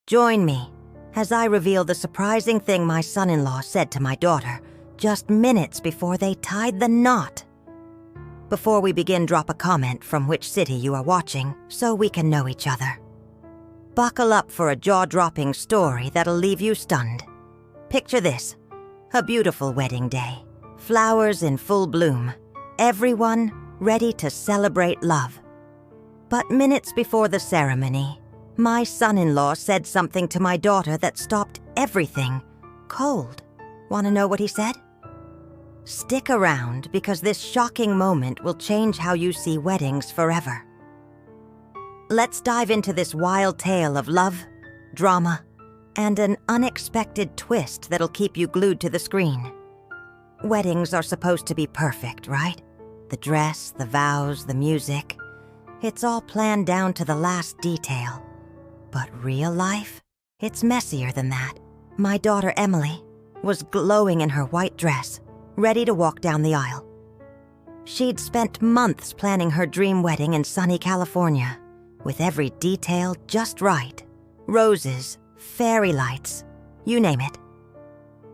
Join me as I reveal the surprising thing my son-in-law said to my daughter just minutes before they tied the knot. Before we begin, drop a comment from which city you are watching so we can know each other. Buckle up for a jaw-dropping story that'll leave you stunned. Picture this: a beautiful wedding day, flowers in full bloom, everyone ready to celebrate love. But minutes before the ceremony, my son-in-law said something to my daughter that stopped everything cold. Want to know what he said? Stick around, because this shocking moment will change how you see weddings forever. Let's dive into this wild tale of love, drama, and an unexpected twist that'll keep you glued to the screen. Weddings are supposed to be perfect, right? The dress, the vows, the music. It's all planned down to the last detail. But real life? It's messier than that. My daughter Emily was glowing in her white dress, ready to walk down the aisle. She'd spent months planning her dream wedding in sunny California, with every detail just right. Roses, fairy lights, you name it.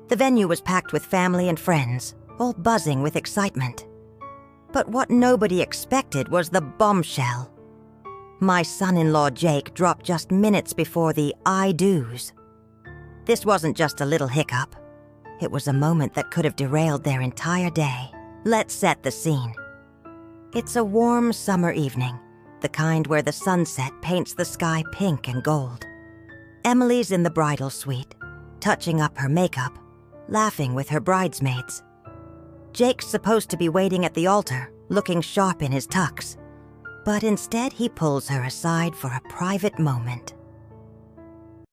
The venue was packed with family and friends, all buzzing with excitement. But what nobody expected was the bombshell. My son-in-law Jake dropped just minutes before the I do's. This wasn't just a little hiccup. It was a moment that could have derailed their entire day. Let's set the scene. It's a warm summer evening, the kind where the sunset paints the sky pink and gold. Emily's in the bridal suite, touching up her makeup, laughing with her bridesmaids. Jake's supposed to be waiting at the altar, looking sharp in his tux. But instead he pulls her aside for a private moment.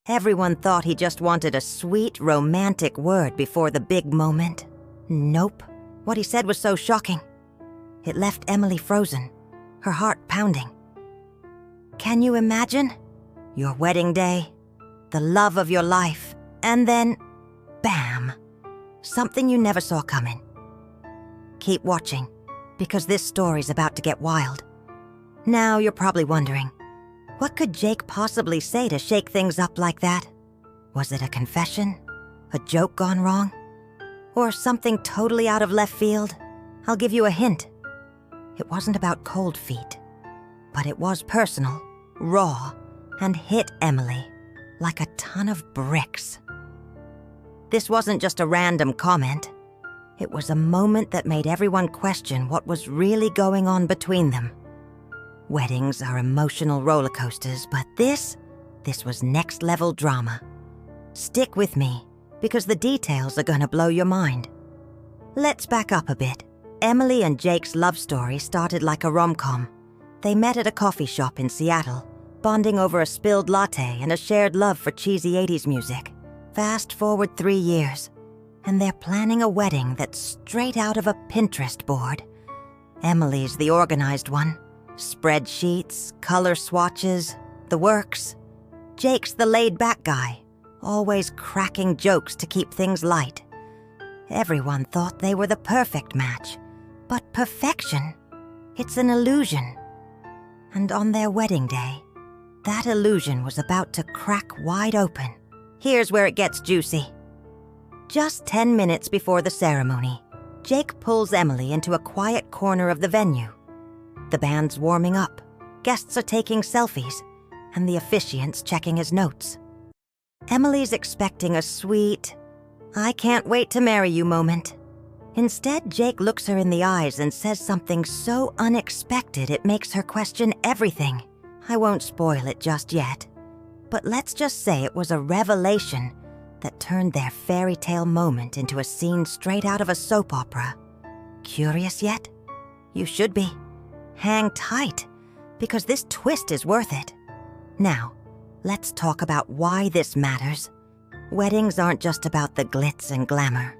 Everyone thought he just wanted a sweet, romantic word before the big moment. Nope. What he said was so shocking. It left Emily frozen, her heart pounding. Can you imagine? Your wedding day, the love of your life, and then, bam, something you never saw coming. Keep watching, because this story's about to get wild. Now you're probably wondering, what could Jake possibly say to shake things up like that? Was it a confession? A joke gone wrong? Or something totally out of left field? I'll give you a hint. It wasn't about cold feet, but it was personal, raw, and hit Emily like a ton of bricks. This wasn't just a random comment. It was a moment that made everyone question what was really going on between them. Weddings are emotional roller coasters, but this was next-level drama. Stick with me, because the details are gonna blow your mind. Let's back up a bit. Emily and Jake's love story started like a rom-com. They met at a coffee shop in Seattle, bonding over a spilled latte and a shared love for cheesy 80s music. Fast forward 3 years, and they're planning a wedding that's straight out of a Pinterest board. Emily's the organized one. Spreadsheets, color swatches, the works. Jake's the laid-back guy, always cracking jokes to keep things light. Everyone thought they were the perfect match, but perfection, it's an illusion. And on their wedding day, that illusion was about to crack wide open. Here's where it gets juicy. Just 10 minutes before the ceremony, Jake pulls Emily into a quiet corner of the venue. The band's warming up, guests are taking selfies, and the officiant's checking his notes. Emily's expecting a sweet, I can't wait to marry you moment. Instead, Jake looks her in the eyes and says something so unexpected it makes her question everything. I won't spoil it just yet, but let's just say it was a revelation that turned their fairy tale moment into a scene straight out of a soap opera. Curious yet? You should be. Hang tight, because this twist is worth it. Now, let's talk about why this matters. Weddings aren't just about the glitz and glamour.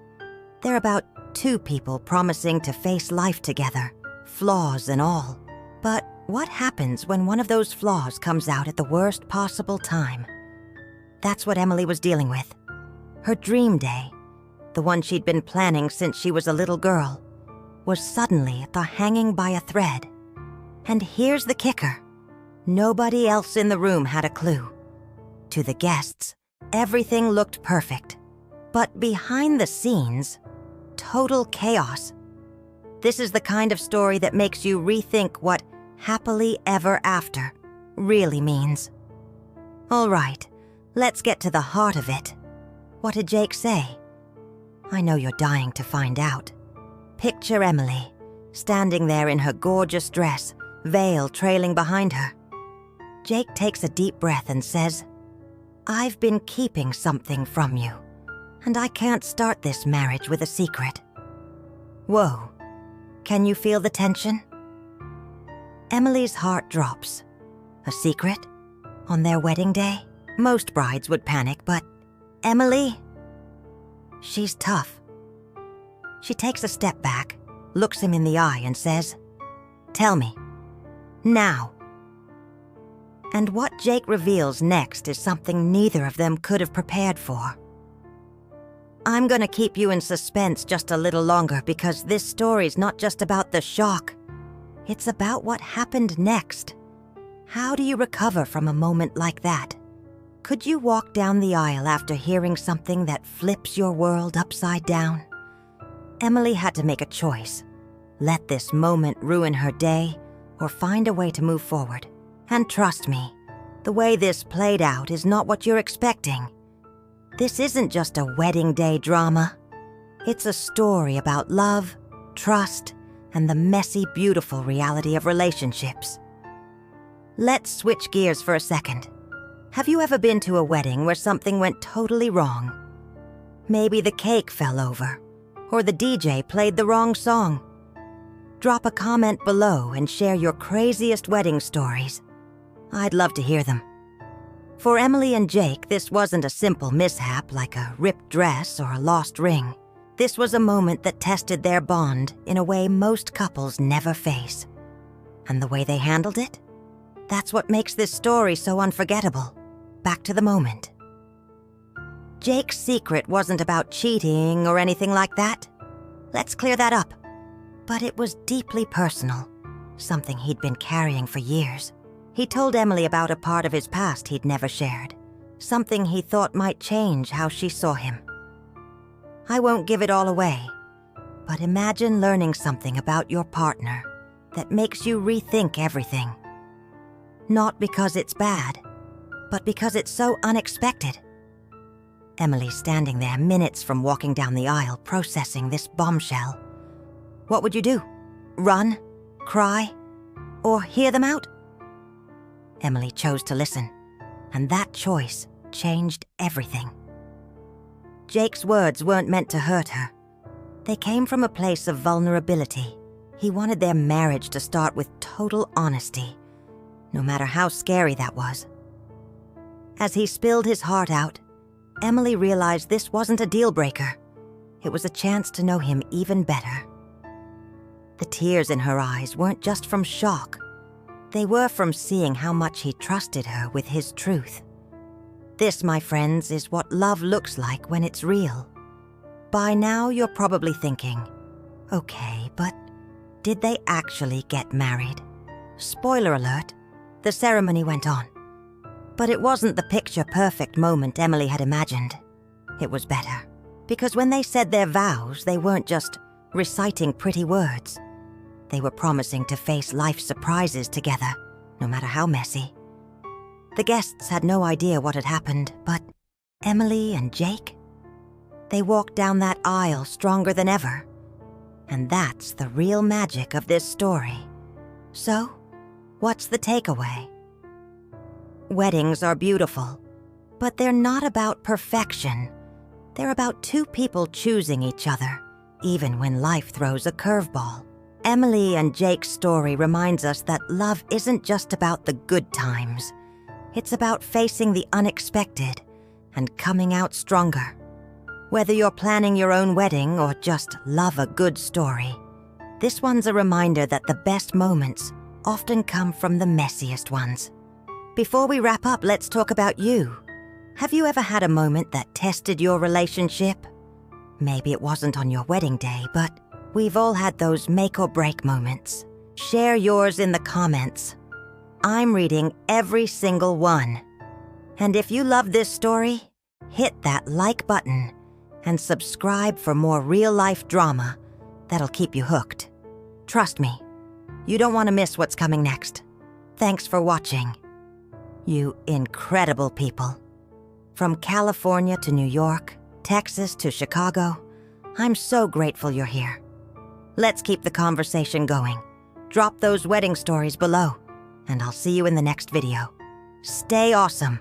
They're about two people promising to face life together, flaws and all. But what happens when one of those flaws comes out at the worst possible time? That's what Emily was dealing with. Her dream day, the one she'd been planning since she was a little girl, was suddenly at the hanging by a thread. And here's the kicker. Nobody else in the room had a clue. To the guests, everything looked perfect. But behind the scenes, total chaos. This is the kind of story that makes you rethink what happily ever after really means. All right, let's get to the heart of it. What did Jake say? I know you're dying to find out. Picture Emily, standing there in her gorgeous dress, veil trailing behind her. Jake takes a deep breath and says, I've been keeping something from you, and I can't start this marriage with a secret. Whoa, can you feel the tension? Emily's heart drops. A secret? On their wedding day? Most brides would panic, but Emily? She's tough. She takes a step back, looks him in the eye and says, Tell me. Now. And what Jake reveals next is something neither of them could have prepared for. I'm gonna keep you in suspense just a little longer because this story's not just about the shock. It's about what happened next. How do you recover from a moment like that? Could you walk down the aisle after hearing something that flips your world upside down? Emily had to make a choice. Let this moment ruin her day or find a way to move forward. And trust me, the way this played out is not what you're expecting. This isn't just a wedding day drama. It's a story about love, trust, and the messy, beautiful reality of relationships. Let's switch gears for a second. Have you ever been to a wedding where something went totally wrong? Maybe the cake fell over, or the DJ played the wrong song. Drop a comment below and share your craziest wedding stories. I'd love to hear them. For Emily and Jake, this wasn't a simple mishap like a ripped dress or a lost ring. This was a moment that tested their bond in a way most couples never face. And the way they handled it? That's what makes this story so unforgettable. Back to the moment. Jake's secret wasn't about cheating or anything like that. Let's clear that up. But it was deeply personal, something he'd been carrying for years. He told Emily about a part of his past he'd never shared, something he thought might change how she saw him. I won't give it all away, but imagine learning something about your partner that makes you rethink everything. Not because it's bad, but because it's so unexpected. Emily's standing there minutes from walking down the aisle processing this bombshell. What would you do? Run? Cry? Or hear them out? Emily chose to listen, and that choice changed everything. Jake's words weren't meant to hurt her. They came from a place of vulnerability. He wanted their marriage to start with total honesty, no matter how scary that was. As he spilled his heart out, Emily realized this wasn't a deal breaker. It was a chance to know him even better. The tears in her eyes weren't just from shock. They were from seeing how much he trusted her with his truth. This, my friends, is what love looks like when it's real. By now, you're probably thinking, okay, but did they actually get married? Spoiler alert, the ceremony went on. But it wasn't the picture-perfect moment Emily had imagined. It was better, because when they said their vows, they weren't just reciting pretty words. They were promising to face life's surprises together, no matter how messy. The guests had no idea what had happened, but Emily and Jake? They walked down that aisle stronger than ever. And that's the real magic of this story. So, what's the takeaway? Weddings are beautiful, but they're not about perfection. They're about two people choosing each other, even when life throws a curveball. Emily and Jake's story reminds us that love isn't just about the good times. It's about facing the unexpected and coming out stronger. Whether you're planning your own wedding or just love a good story, this one's a reminder that the best moments often come from the messiest ones. Before we wrap up, let's talk about you. Have you ever had a moment that tested your relationship? Maybe it wasn't on your wedding day, but we've all had those make or break moments. Share yours in the comments. I'm reading every single one. And if you love this story, hit that like button and subscribe for more real-life drama that'll keep you hooked. Trust me, you don't want to miss what's coming next. Thanks for watching, you incredible people. From California to New York, Texas to Chicago, I'm so grateful you're here. Let's keep the conversation going. Drop those wedding stories below, and I'll see you in the next video. Stay awesome.